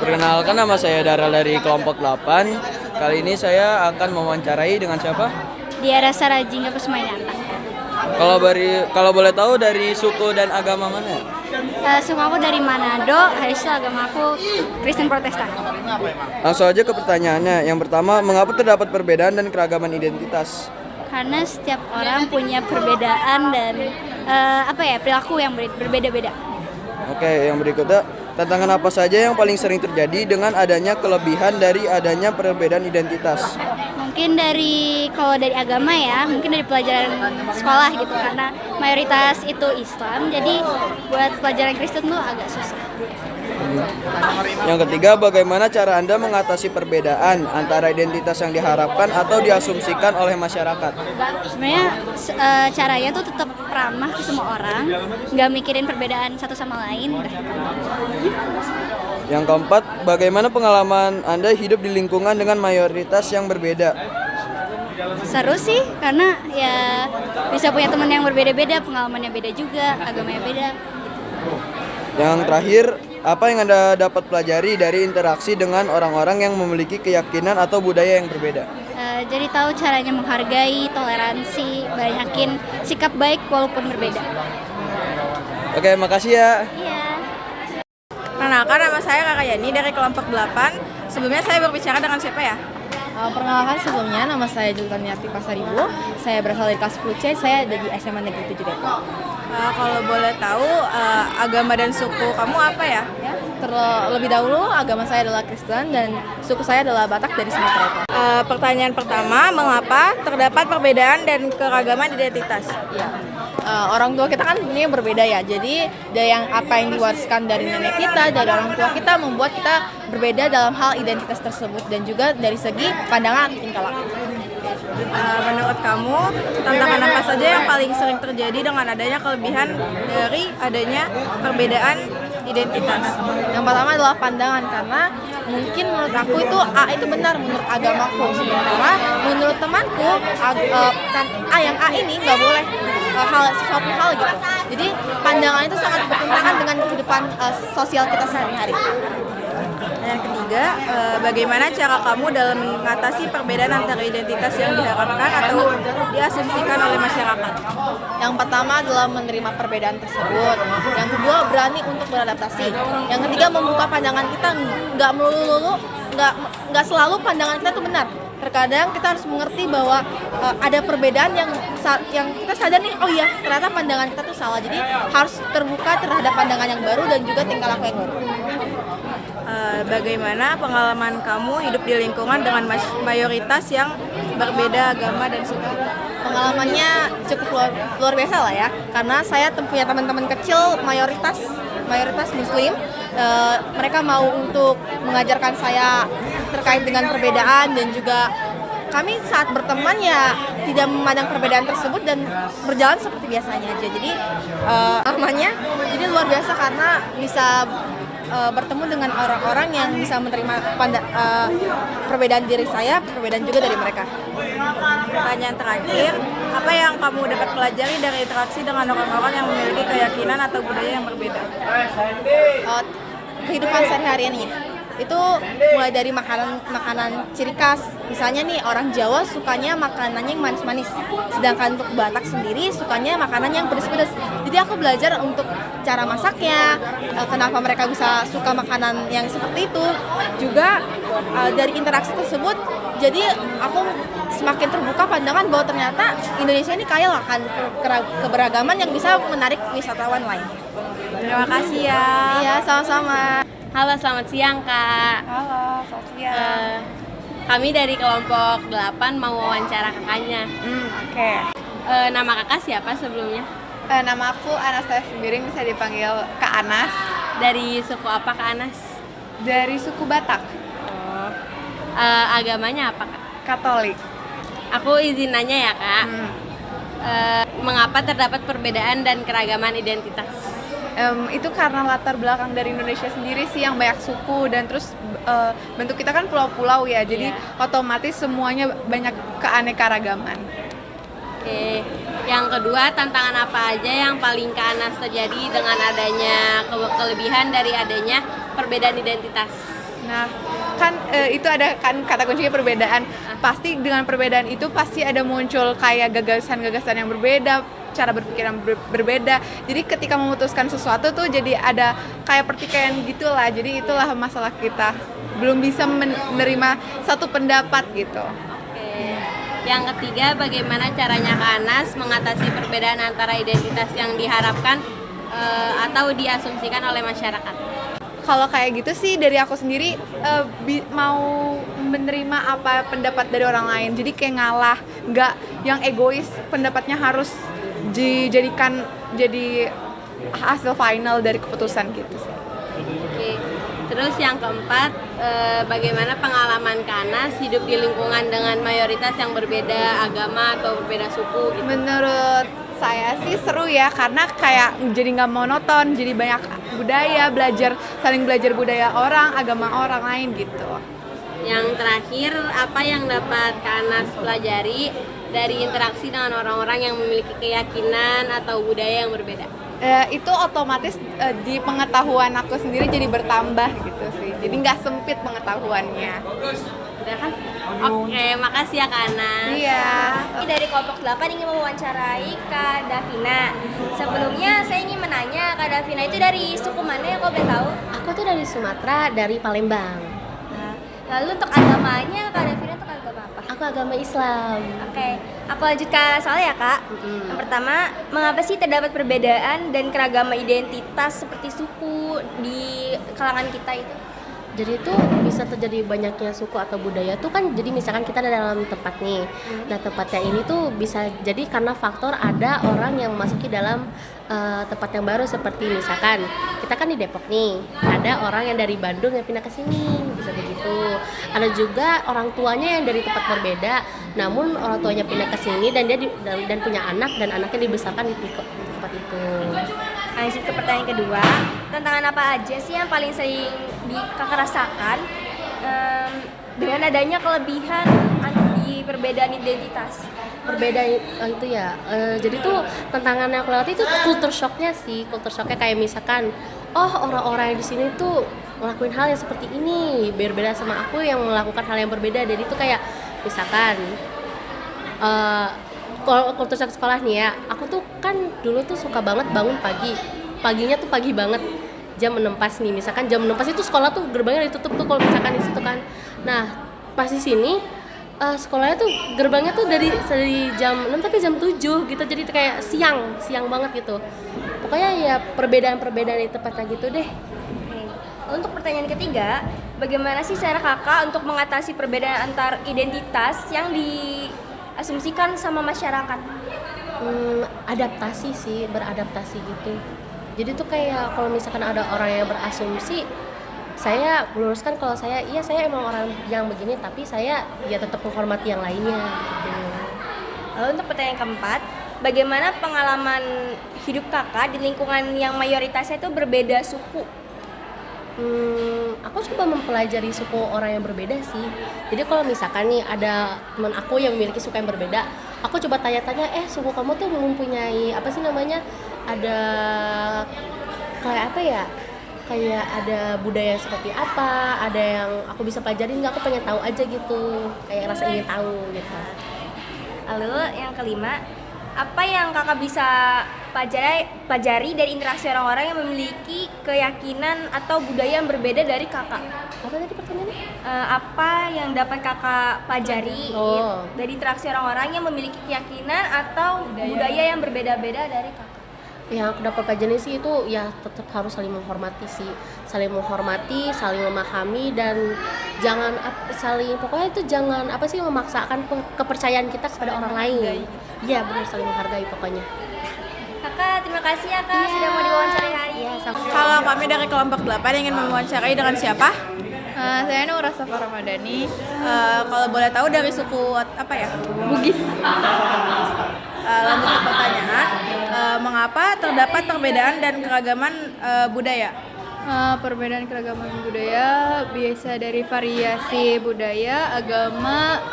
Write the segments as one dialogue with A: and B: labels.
A: Perkenalkan, nama saya Dara dari kelompok 8. Kali ini saya akan mewawancarai dengan siapa?
B: Diara Sarajingga Kusmainata.
A: Kalau boleh tahu dari suku dan agama mana?
B: Suku aku dari Manado, habis itu agama aku Kristen Protestan.
A: Langsung aja ke pertanyaannya. Yang pertama, mengapa terdapat perbedaan dan keragaman identitas?
B: Karena setiap orang punya perbedaan dan perilaku yang berbeda-beda.
A: Oke, yang berikutnya, tantangan apa saja yang paling sering terjadi dengan adanya kelebihan dari adanya perbedaan identitas?
B: Mungkin kalau dari agama ya, mungkin dari pelajaran sekolah gitu, karena mayoritas itu Islam, jadi buat pelajaran Kristen tuh agak susah.
A: Yang ketiga, bagaimana cara Anda mengatasi perbedaan antara identitas yang diharapkan atau diasumsikan oleh masyarakat?
B: Sebenarnya caranya tuh tetap ramah ke semua orang, nggak mikirin perbedaan satu sama lain.
A: Yang keempat, bagaimana pengalaman Anda hidup di lingkungan dengan mayoritas yang berbeda?
B: Seru sih, karena ya bisa punya teman yang berbeda-beda, pengalamannya beda juga, agamanya beda.
A: Yang terakhir, apa yang Anda dapat pelajari dari interaksi dengan orang-orang yang memiliki keyakinan atau budaya yang berbeda?
B: Jadi tahu caranya menghargai, toleransi, banyakin sikap baik walaupun berbeda.
A: Oke, makasih ya.
B: Iya.
C: Perkenalkan, nama saya Kakak Yani dari kelompok 8. Sebelumnya saya berbicara dengan siapa ya?
D: Perkenalkan, sebelumnya nama saya Jultaniati Pasaribu. Saya berasal dari kelas 10C, saya ada di SMA Negeri 7 Depok.
C: Kalau boleh tahu, agama dan suku kamu apa ya?
D: Terlebih dahulu, agama saya adalah Kristen dan suku saya adalah Batak dari Sumatera Utara.
C: Pertanyaan pertama, mengapa terdapat perbedaan dan keragaman identitas?
D: Orang tua kita kan ini berbeda ya, jadi dari apa yang diwariskan dari nenek kita, dari orang tua kita membuat kita berbeda dalam hal identitas tersebut dan juga dari segi pandangan tingkah laku.
C: Menurut kamu, tantangan apa saja yang paling sering terjadi dengan adanya kelebihan dari adanya perbedaan identitas?
D: Yang pertama adalah pandangan, karena mungkin menurut aku itu A itu benar menurut agamaku, sementara menurut temanku A yang A ini nggak boleh sesuatu hal gitu. Jadi pandangan itu sangat bertentangan dengan kehidupan sosial kita sehari-hari.
C: Yang ketiga, bagaimana cara kamu dalam mengatasi perbedaan antara identitas yang diharapkan atau diasumsikan oleh masyarakat?
D: Yang pertama adalah menerima perbedaan tersebut. Yang kedua, berani untuk beradaptasi. Yang ketiga, membuka pandangan kita, nggak melulu, nggak selalu pandangan kita itu benar. Terkadang kita harus mengerti bahwa ada perbedaan yang kita sadar nih, oh iya ternyata pandangan kita tuh salah. Jadi harus terbuka terhadap pandangan yang baru dan juga tingkah laku yang baru.
C: Bagaimana pengalaman kamu hidup di lingkungan dengan mayoritas yang berbeda agama dan suku?
D: Pengalamannya cukup luar biasa lah ya, karena saya punya teman-teman kecil mayoritas Muslim. Mereka mau untuk mengajarkan saya terkait dengan perbedaan dan juga kami saat berteman ya tidak memandang perbedaan tersebut dan berjalan seperti biasanya aja. Jadi jadi luar biasa karena bisa bertemu dengan orang-orang yang bisa menerima perbedaan diri saya, perbedaan juga dari mereka.
C: Pertanyaan terakhir, apa yang kamu dapat pelajari dari interaksi dengan orang-orang yang memiliki keyakinan atau budaya yang berbeda?
D: Kehidupan sehari-hari ini itu mulai dari makanan ciri khas. Misalnya nih, orang Jawa sukanya makanannya yang manis-manis, sedangkan untuk Batak sendiri sukanya makanan yang pedas-pedas. Jadi aku belajar untuk cara masaknya, kenapa mereka bisa suka makanan yang seperti itu. Juga dari interaksi tersebut, jadi aku semakin terbuka pandangan bahwa ternyata Indonesia ini kaya akan keberagaman yang bisa menarik wisatawan lain.
C: Terima kasih ya.
D: Iya, sama-sama.
E: Halo, selamat siang Kak.
D: Halo, selamat siang.
E: Kami dari kelompok 8 mau wawancara kakaknya.
D: Oke.
E: Nama kakak siapa sebelumnya?
D: Nama aku Anastasia Sembiring, bisa dipanggil Kak Anas.
E: Dari suku apa Kak Anas?
D: Dari suku Batak.
E: Agamanya apa, Kak?
C: Katolik.
E: Aku izin nanya ya, Kak. Mengapa terdapat perbedaan dan keragaman identitas?
C: Itu karena latar belakang dari Indonesia sendiri sih yang banyak suku dan terus bentuk kita kan pulau-pulau ya, jadi otomatis semuanya banyak keanekaragaman.
E: Oke. Yang kedua, tantangan apa aja yang paling Kak Anas terjadi dengan adanya kelebihan dari adanya perbedaan identitas?
C: Nah, kan itu ada kan kata kuncinya perbedaan. Pasti dengan perbedaan itu pasti ada muncul kayak gagasan-gagasan yang berbeda, cara berpikir yang berbeda. Jadi ketika memutuskan sesuatu tuh jadi ada kayak pertikaian gitulah. Jadi itulah masalah kita. Belum bisa menerima satu pendapat gitu.
E: Oke. Yang ketiga, bagaimana caranya Kak Anas mengatasi perbedaan antara identitas yang diharapkan atau diasumsikan oleh masyarakat?
C: Kalau kayak gitu sih dari aku sendiri mau menerima apa pendapat dari orang lain. Jadi kayak ngalah, nggak yang egois pendapatnya harus dijadikan jadi hasil final dari keputusan gitu sih.
E: Oke. Terus yang keempat, bagaimana pengalaman Kak Anas hidup di lingkungan dengan mayoritas yang berbeda agama atau berbeda suku gitu?
C: Menurut saya sih seru ya, karena kayak jadi nggak monoton, jadi banyak budaya, saling belajar budaya orang, agama orang lain gitu.
E: Yang terakhir, apa yang dapat Kak Anas pelajari dari interaksi dengan orang-orang yang memiliki keyakinan atau budaya yang berbeda?
C: Itu otomatis di pengetahuan aku sendiri jadi bertambah gitu sih, jadi nggak sempit pengetahuannya.
E: Udah kan? Oke, makasih ya Kak Anas.
C: Iya.
B: Dari kelompok 8 ingin mewawancarai Kak Davina. Sebelumnya saya ingin menanya, Kak Davina itu dari suku mana ya, kok boleh tahu?
F: Aku tuh dari Sumatera, dari Palembang.
B: Lalu untuk agamanya, Kak Davina untuk agama apa?
F: Aku agama Islam.
B: Oke, aku lanjut ke soal ya Kak. Yang pertama, mengapa sih terdapat perbedaan dan keragaman identitas seperti suku di kalangan kita itu?
F: Jadi itu bisa terjadi banyaknya suku atau budaya tuh kan, jadi misalkan kita ada dalam tempat nih. Nah, tempatnya ini tuh bisa jadi karena faktor ada orang yang memasuki dalam tempat yang baru, seperti misalkan kita kan di Depok nih, ada orang yang dari Bandung yang pindah ke sini, bisa begitu. Ada juga orang tuanya yang dari tempat berbeda, namun orang tuanya pindah ke sini dan dia dan punya anak dan anaknya dibesarkan di tempat itu.
B: Lanjut ke pertanyaan kedua, tantangan apa aja sih yang paling sering Kakak rasakan dengan adanya kelebihan di perbedaan identitas?
F: Perbedaan itu ya, jadi tuh tantangan yang aku lewati itu culture shocknya sih. Culture shocknya kayak misalkan, oh orang-orang yang di sini tuh ngelakuin hal yang seperti ini, berbeda sama aku yang melakukan hal yang berbeda. Jadi itu kayak misalkan kalau culture shock sekolah nih ya, aku tuh kan dulu tuh suka banget bangun paginya tuh pagi banget, jam 6 pas nih, misalkan jam 6 pas itu sekolah tuh gerbangnya ditutup tuh kalau misalkan di situ kan. Nah pas di sini sekolahnya tuh gerbangnya tuh dari jam 6 tapi jam 7 gitu, jadi kayak siang banget gitu. Pokoknya ya perbedaan di tempatnya gitu deh.
B: Untuk pertanyaan ketiga, bagaimana sih cara kakak untuk mengatasi perbedaan antar identitas yang diasumsikan sama masyarakat?
F: Adaptasi sih, beradaptasi gitu. Jadi tuh kayak kalau misalkan ada orang yang berasumsi, saya meluruskan kalau saya emang orang yang begini, tapi saya ya tetap menghormati yang lainnya gitu.
B: Lalu untuk pertanyaan keempat, bagaimana pengalaman hidup kakak di lingkungan yang mayoritasnya itu berbeda suku?
F: Aku coba mempelajari suku orang yang berbeda sih. Jadi kalau misalkan nih ada teman aku yang memiliki suku yang berbeda, aku coba tanya-tanya, suku kamu tuh mempunyai apa sih namanya? Ada kayak apa ya? Kayak ada budaya seperti apa, ada yang aku bisa pelajarin nggak, aku pengen tahu aja gitu, kayak rasa ingin tahu gitu.
B: Lalu yang kelima, apa yang kakak bisa pelajari dari interaksi orang-orang yang memiliki keyakinan atau budaya yang berbeda dari kakak?
F: Apa tadi pertanyaannya?
B: Apa yang dapat kakak pelajari dari interaksi orang-orang yang memiliki keyakinan atau budaya yang berbeda-beda dari kakak?
F: Yang aku dapat pelajaran sih itu ya tetap harus saling menghormati, saling memahami dan jangan pokoknya itu jangan memaksakan kepercayaan kita kepada orang lain. Iya benar, saling menghargai pokoknya.
B: Kakak, terima kasih ya Kak sudah mau diwawancarai hari ini.
C: Kalau kami dari kelompok 8 ingin mewawancarai dengan siapa? Saya Nur Safa Ramadhani.
D: Kalau boleh tahu dari suku apa ya?
C: Bugis.
D: Lanjut ke pertanyaan, mengapa terdapat perbedaan dan keragaman budaya?
C: Perbedaan keragaman budaya biasa dari variasi budaya, agama,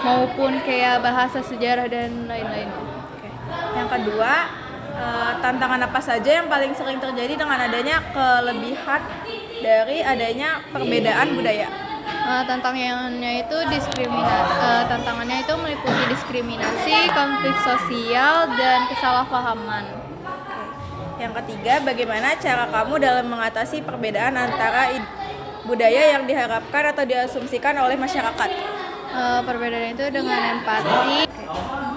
C: maupun kayak bahasa, sejarah dan lain-lain.
D: Oke. Yang kedua, tantangan apa saja yang paling sering terjadi dengan adanya kelebihan dari adanya perbedaan budaya?
C: Tantangannya itu meliputi diskriminasi, konflik sosial, dan kesalahpahaman.
D: Yang ketiga, bagaimana cara kamu dalam mengatasi perbedaan antara budaya yang diharapkan atau diasumsikan oleh masyarakat?
C: Perbedaan itu dengan empati.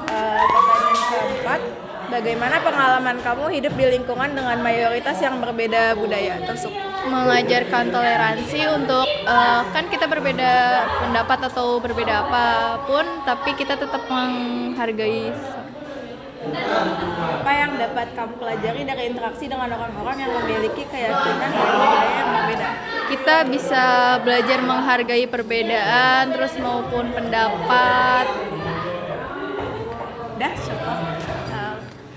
D: Pertanyaan keempat, bagaimana pengalaman kamu hidup di lingkungan dengan mayoritas yang berbeda budaya tersebut?
C: Mengajarkan toleransi untuk kan kita berbeda pendapat atau berbeda apapun, tapi kita tetap menghargai.
D: Apa yang dapat kamu pelajari dari interaksi dengan orang-orang yang memiliki keyakinan dan budaya yang berbeda?
C: Kita bisa belajar menghargai perbedaan, terus maupun pendapat.
D: Udah, cukup.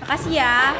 D: Makasih ya.